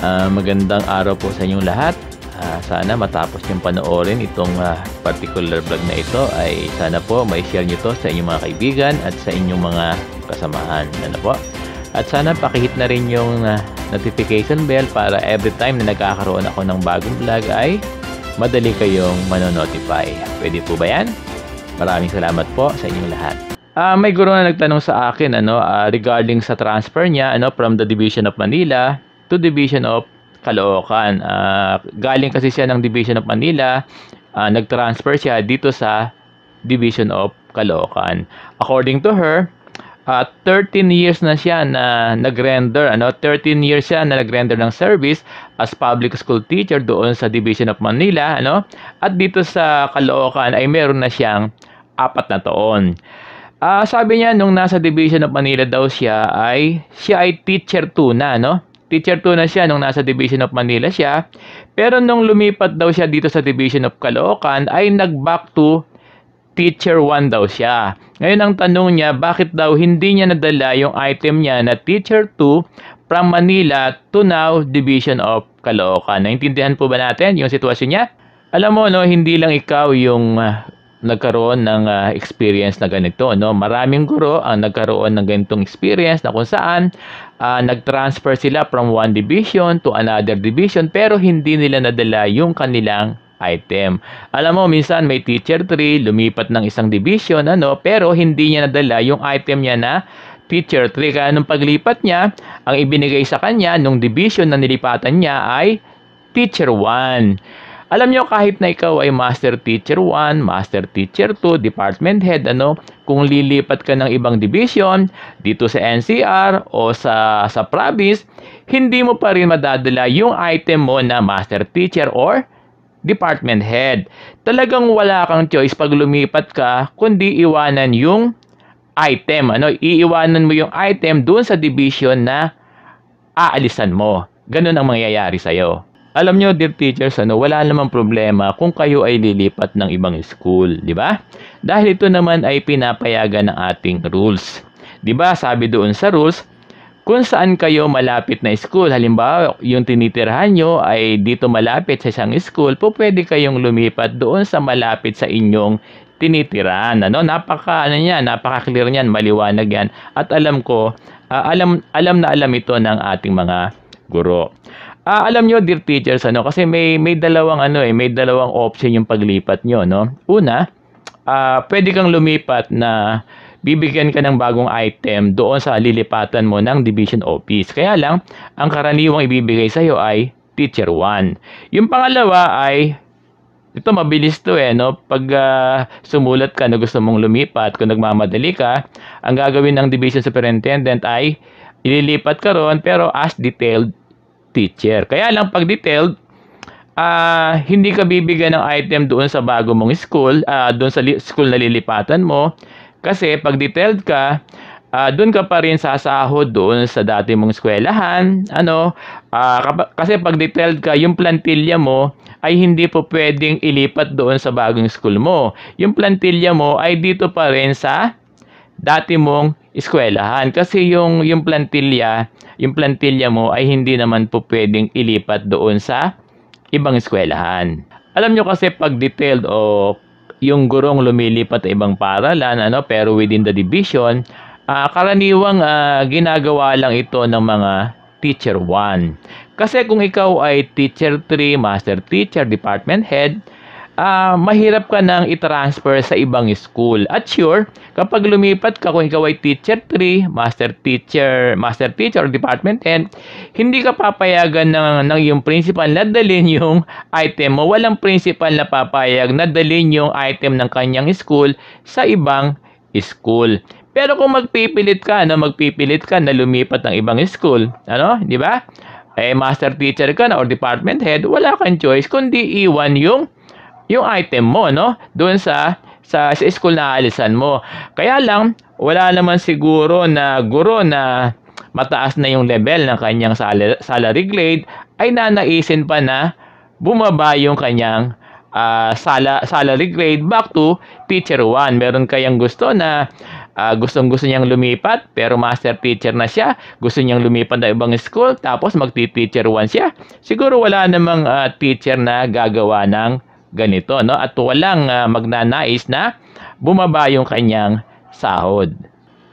Magandang araw po sa inyong lahat. Sana matapos yung panoorin itong particular vlog na ito ay sana po may share nyo to sa inyong mga kaibigan at sa inyong mga kasamahan. Ano po? At sana pakihit na rin yung notification bell para every time na nagkakaroon ako ng bagong vlog ay madali kayong manonotify. Pwede po ba yan? Maraming salamat po sa inyong lahat. May guro na nagtanong sa akin regarding sa transfer niya from the Division of Manila to Division of Caloocan. Galing kasi siya ng Division of Manila, nag-transfer siya dito sa Division of Caloocan. According to her, 13 years na siya na nag-render, 13 years siya na nag-render ng service as public school teacher doon sa Division of Manila, at dito sa Caloocan ay meron na siyang 4 na taon. Sabi niya nung nasa Division of Manila daw siya ay teacher 2 na, Teacher 2 na siya nung nasa Division of Manila siya. Pero nung lumipat daw siya dito sa Division of Caloocan ay nag-back to Teacher 1 daw siya. Ngayon ang tanong niya, bakit daw hindi niya nadala yung item niya na Teacher 2 from Manila to now Division of Caloocan? Naintindihan po ba natin yung sitwasyon niya? Alam mo, hindi lang ikaw yung nagkaroon ng experience na ganito, Maraming guro ang nagkaroon ng ganitong experience na kung saan nag-transfer sila from one division to another division pero hindi nila nadala yung kanilang item. Alam mo, minsan may teacher 3 lumipat ng isang division pero hindi niya nadala yung item niya na teacher 3. Kaya nung paglipat niya, ang ibinigay sa kanya nung division na nilipatan niya ay teacher 1. Alam nyo, kahit na ikaw ay Master Teacher 1, Master Teacher 2, Department Head, kung lilipat ka ng ibang division, dito sa NCR o sa province, hindi mo pa rin madadala yung item mo na Master Teacher or Department Head. Talagang wala kang choice pag lumipat ka, kundi iwanan yung item. Iiwanan mo yung item doon sa division na aalisan mo. Ganun ang mangyayari sa'yo. Alam nyo, dear teachers, wala namang problema kung kayo ay lilipat ng ibang school, di ba? Dahil ito naman ay pinapayagan ng ating rules. Di ba, sabi doon sa rules, kung saan kayo malapit na school, halimbawa, yung tinitirahan nyo ay dito malapit sa isang school, pwede kayong lumipat doon sa malapit sa inyong tinitirahan. Napaka-clear niyan, maliwanag yan. At alam ko, alam na alam ito ng ating mga guro. Alam nyo, dear teachers, kasi may dalawang may dalawang option yung paglipat nyo, Una, pwede kang lumipat na bibigyan ka ng bagong item doon sa lilipatan mo ng division office. Kaya lang, ang karaniwang ibibigay sa iyo ay teacher 1. Yung pangalawa ay ito mabilis to pag sumulat ka na gusto mong lumipat, kung nagmamadali ka, ang gagawin ng division superintendent ay ililipat ka ron pero as detailed teacher. Kaya lang pag detailed, hindi ka bibigyan ng item doon sa bago mong school, doon sa school na lilipatan mo. Kasi pag detailed ka, doon ka pa rin sasahod doon sa dati mong eskwelahan. Kasi pag detailed ka, yung plantilla mo ay hindi po pwedeng ilipat doon sa bagong school mo. Yung plantilla mo ay dito pa rin sa dati mong eskwelahan. Kasi yung plantilla mo ay hindi naman po pwedeng ilipat doon sa ibang eskwelahan. Alam nyo kasi pag detailed o yung gurong lumilipat sa ibang paaralan, pero within the division, karaniwang ginagawa lang ito ng mga teacher 1. Kasi kung ikaw ay teacher 3, master teacher, department head, mahirap ka nang i-transfer sa ibang school. At sure, kapag lumipat ka, kung ikaw ay teacher 3, master teacher or department head, hindi ka papayagan ng yung principal na dalhin yung item mo. Walang principal na papayag na dalhin yung item ng kanyang school sa ibang school. Pero kung magpipilit ka na lumipat ng ibang school, di ba? Master teacher ka na or department head, wala kang choice kundi iwan yung item mo, doon sa school na aalisan mo. Kaya lang, wala naman siguro na guro na mataas na yung level ng kanyang salary grade ay nanaisin pa na bumaba yung kanyang salary grade back to teacher 1. Meron kayang gusto na gustong-gusto niyang lumipat pero master teacher na siya, gusto niyang lumipat na ibang school tapos magti-teacher 1 siya. Siguro wala namang teacher na gagawa ng ganito, no? At walang magnanais na bumaba yung kanyang sahod.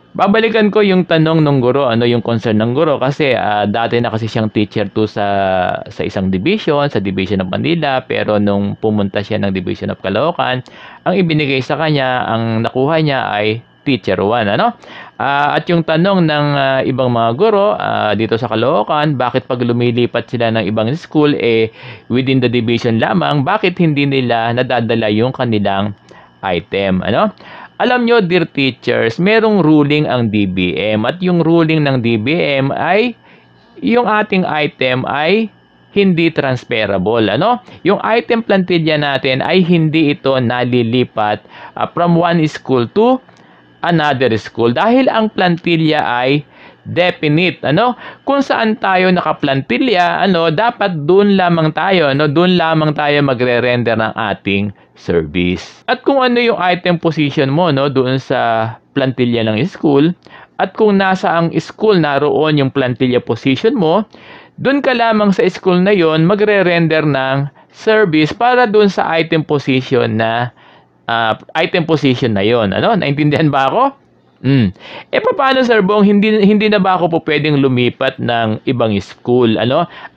Babalikan ko yung tanong ng guro, yung concern ng guro kasi dati na kasi siyang teacher 2 sa isang division, sa Division of Manila, pero nung pumunta siya ng Division of Caloocan, ang ibinigay sa kanya, ang nakuha niya ay teacher 1, At yung tanong ng ibang mga guro dito sa Caloocan, bakit pag lumilipat sila ng ibang school within the division lamang, bakit hindi nila nadadala yung kanilang item, Alam nyo, dear teachers, merong ruling ang DBM at yung ruling ng DBM ay yung ating item ay hindi transferable, Yung item plantilla natin ay hindi ito nalilipat from one school to another school dahil ang plantilla ay definite, Kung saan tayo nakaplantilla, dapat doon lamang tayo, doon lamang tayo magre-render ng ating service. At kung ano yung item position mo, doon sa plantilla ng school, at kung nasa ang school naroon yung plantilla position mo, doon ka lamang sa school na yon magre-render ng service para doon sa item position na yon, Naintindihan ba ako? Paano, Sir Bong, hindi na ba ako po pwedeng lumipat ng ibang school,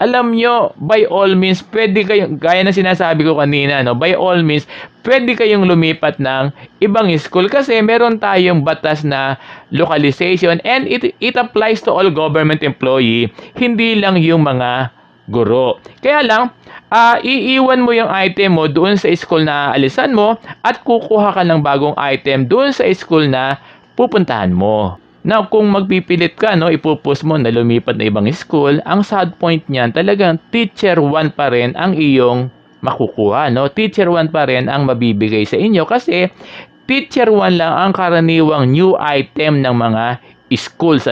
Alam nyo, by all means, pwede kayong, gaya na sinasabi ko kanina, by all means, pwede kayong lumipat ng ibang school kasi meron tayong batas na localization and it applies to all government employee, hindi lang yung mga guro. Kaya lang, iiwan mo yung item mo doon sa school na alisan mo at kukuha ka ng bagong item doon sa school na pupuntahan mo. Now, kung magpipilit ka, ipopost mo na lumipat na ibang school, ang sad point niyan, talagang teacher 1 pa rin ang iyong makukuha, Teacher 1 pa rin ang mabibigay sa inyo kasi teacher 1 lang ang karaniwang new item ng mga schools,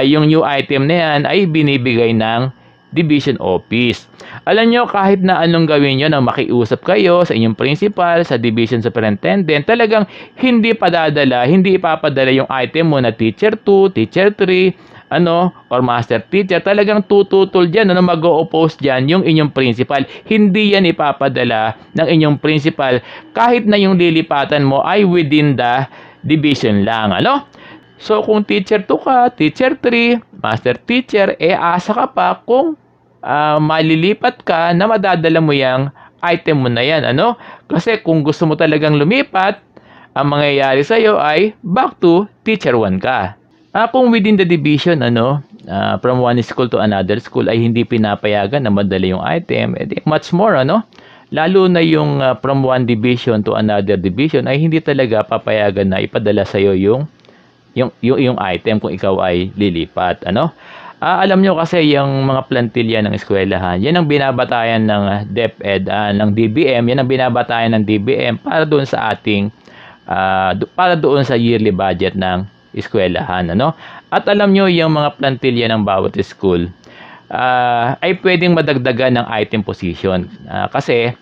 Yung new item na yan ay binibigay ng division office. Alam nyo, kahit na anong gawin nyo na makiusap kayo sa inyong principal, sa division superintendent, talagang hindi ipapadala yung item mo na teacher 2, teacher 3, or master teacher. Talagang tututol dyan, mag-o-oppose dyan yung inyong principal. Hindi yan ipapadala ng inyong principal kahit na yung lilipatan mo ay within the division lang, So, kung teacher 2 ka, teacher 3, master teacher, asa ka pa kung malilipat ka na madadala mo yung item mo na yan, Kasi kung gusto mo talagang lumipat, ang mangyayari sa'yo ay back to teacher 1 ka. Kung within the division, from one school to another school ay hindi pinapayagan na madala yung item, much more, Lalo na yung from one division to another division ay hindi talaga papayagan na ipadala sa'yo yung item kung ikaw ay lilipat, alam nyo kasi yung mga plantilla ng eskwelahan, yan ang binabatayan ng DepEd, ng DBM, yan ang binabatayan ng DBM para doon sa ating para doon sa yearly budget ng eskwelahan, At alam nyo yung mga plantilla ng bawat school ay pwedeng madagdagan ng item position kasi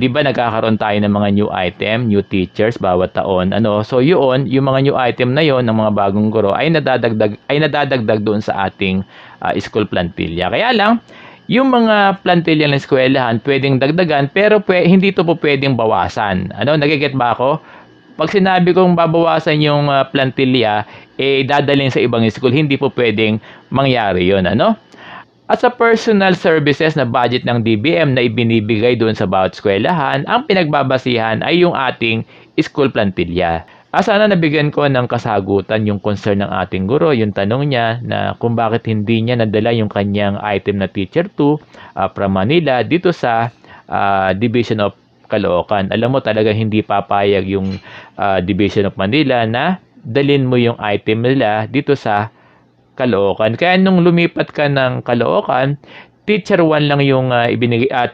di ba nagkakaroon tayo ng mga new item, new teachers bawat taon, So yung mga new item na yon ng mga bagong guro ay nadadagdag doon sa ating school plantilla. Kaya lang yung mga plantilla ng eskwelahan pwedeng dagdagan pero hindi ito po pwedeng bawasan. Nagigets ba ako? Pag sinabi kong babawasan yung plantilla, dadalhin sa ibang school, hindi po pwedeng mangyari yon, At sa personal services na budget ng DBM na ibinibigay doon sa bawat eskwelahan, ang pinagbabasihan ay yung ating school plantilla. Sana nabigyan ko ng kasagutan yung concern ng ating guro, yung tanong niya na kung bakit hindi niya nadala yung kanyang item na teacher 2 from Manila dito sa Division of Caloocan. Alam mo talaga hindi papayag yung Division of Manila na dalhin mo yung item nila dito sa Caloocan. Kaya nung lumipat ka ng Caloocan, teacher 1 lang yung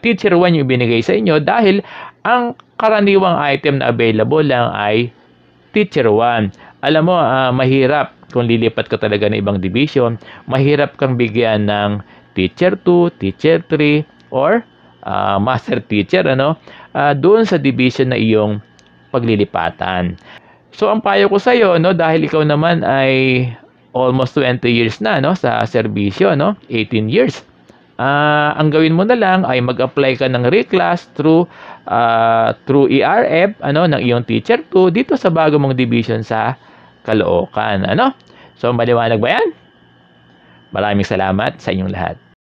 teacher 1 yung ibinigay sa inyo dahil ang karaniwang item na available lang ay teacher 1. Alam mo, mahirap kung lilipat ka talaga ng ibang division, mahirap kang bigyan ng teacher 2, teacher 3 or master teacher doon sa division na iyong paglilipatan. So ang payo ko sa iyo, no, dahil ikaw naman ay almost 20 years na, no, sa serbisyo, no, 18 years. Ang gawin mo na lang ay mag-apply ka ng reclass through ERF, ano, ng iyong teacher 2 dito sa bago mong division sa Caloocan, ano. So maliwanag ba 'yan? Maraming salamat sa inyong lahat.